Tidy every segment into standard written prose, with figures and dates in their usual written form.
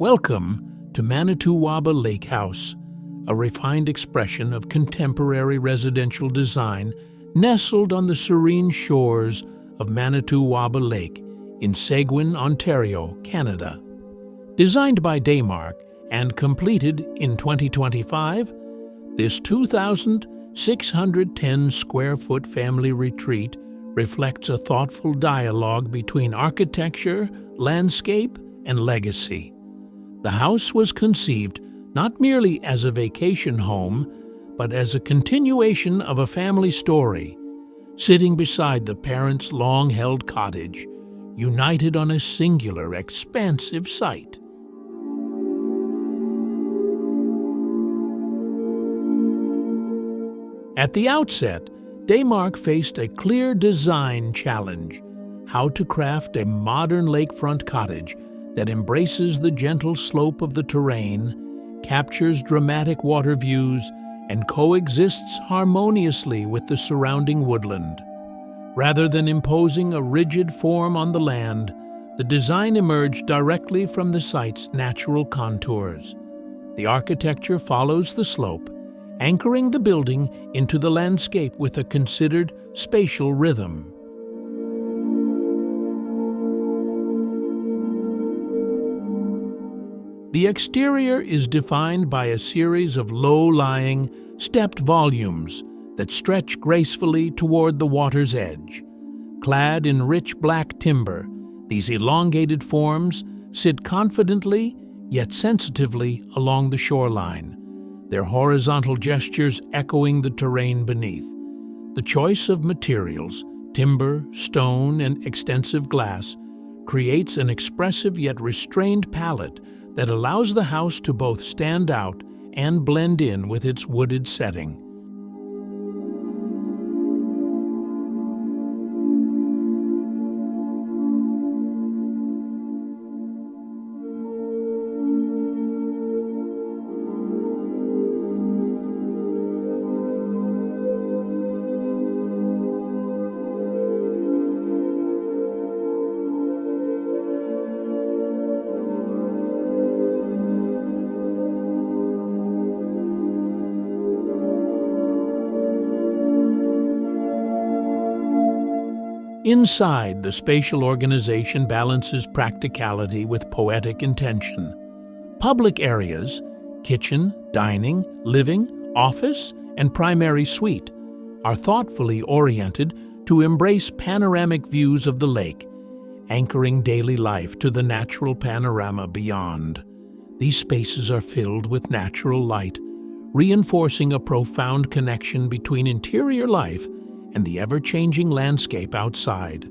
Welcome to Manitouwaba Lake House, a refined expression of contemporary residential design nestled on the serene shores of Manitouwaba Lake in Seguin, Ontario, Canada. Designed by Daymark and completed in 2025, this 2,610 square foot family retreat reflects a thoughtful dialogue between architecture, landscape, and legacy. The house was conceived not merely as a vacation home, but as a continuation of a family story, sitting beside the parents' long-held cottage, united on a singular, expansive site. At the outset, Daymark faced a clear design challenge: how to craft a modern lakefront cottage that embraces the gentle slope of the terrain, captures dramatic water views, and coexists harmoniously with the surrounding woodland. Rather than imposing a rigid form on the land, the design emerged directly from the site's natural contours. The architecture follows the slope, anchoring the building into the landscape with a considered spatial rhythm. The exterior is defined by a series of low-lying, stepped volumes that stretch gracefully toward the water's edge. Clad in rich black timber, these elongated forms sit confidently yet sensitively along the shoreline, their horizontal gestures echoing the terrain beneath. The choice of materials, timber, stone, and extensive glass, creates an expressive yet restrained palette that allows the house to both stand out and blend in with its wooded setting. Inside, the spatial organization balances practicality with poetic intention. Public areas, kitchen, dining, living, office, and primary suite, are thoughtfully oriented to embrace panoramic views of the lake, anchoring daily life to the natural panorama beyond. These spaces are filled with natural light, reinforcing a profound connection between interior life and the ever-changing landscape outside.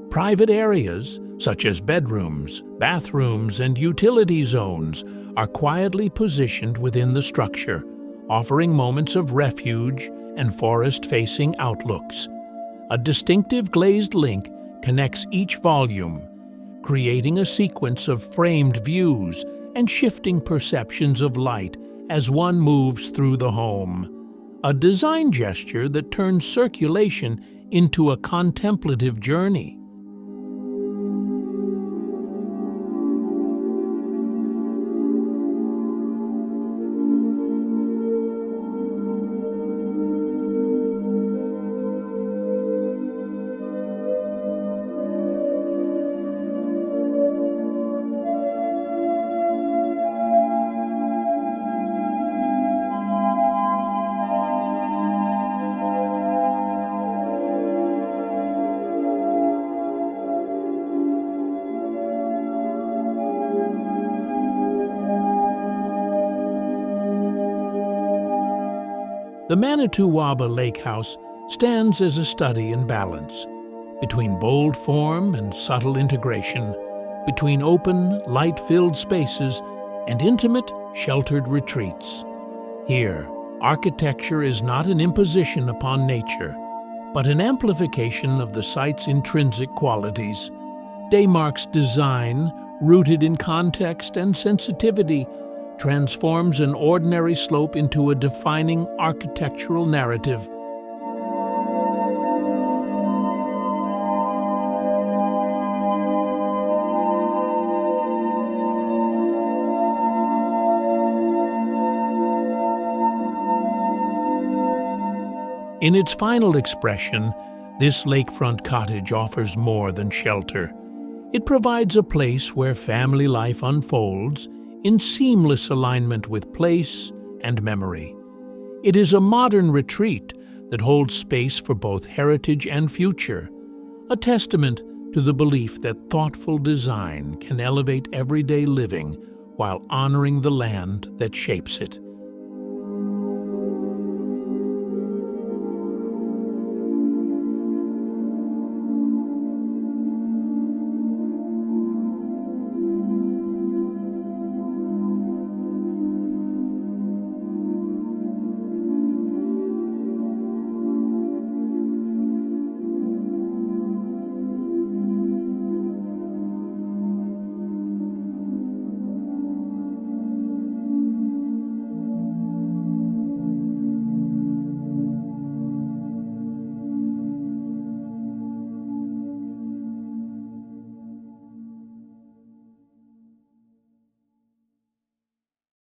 Private areas, such as bedrooms, bathrooms, and utility zones, are quietly positioned within the structure, offering moments of refuge and forest-facing outlooks. A distinctive glazed link connects each volume, creating a sequence of framed views and shifting perceptions of light as one moves through the home. A design gesture that turns circulation into a contemplative journey. The Manitouwaba Lake House stands as a study in balance, between bold form and subtle integration, between open, light-filled spaces and intimate, sheltered retreats. Here, architecture is not an imposition upon nature, but an amplification of the site's intrinsic qualities. Daymark's design, rooted in context and sensitivity, transforms an ordinary slope into a defining architectural narrative. In its final expression, this lakefront cottage offers more than shelter. It provides a place where family life unfolds in seamless alignment with place and memory. It is a modern retreat that holds space for both heritage and future, a testament to the belief that thoughtful design can elevate everyday living while honoring the land that shapes it.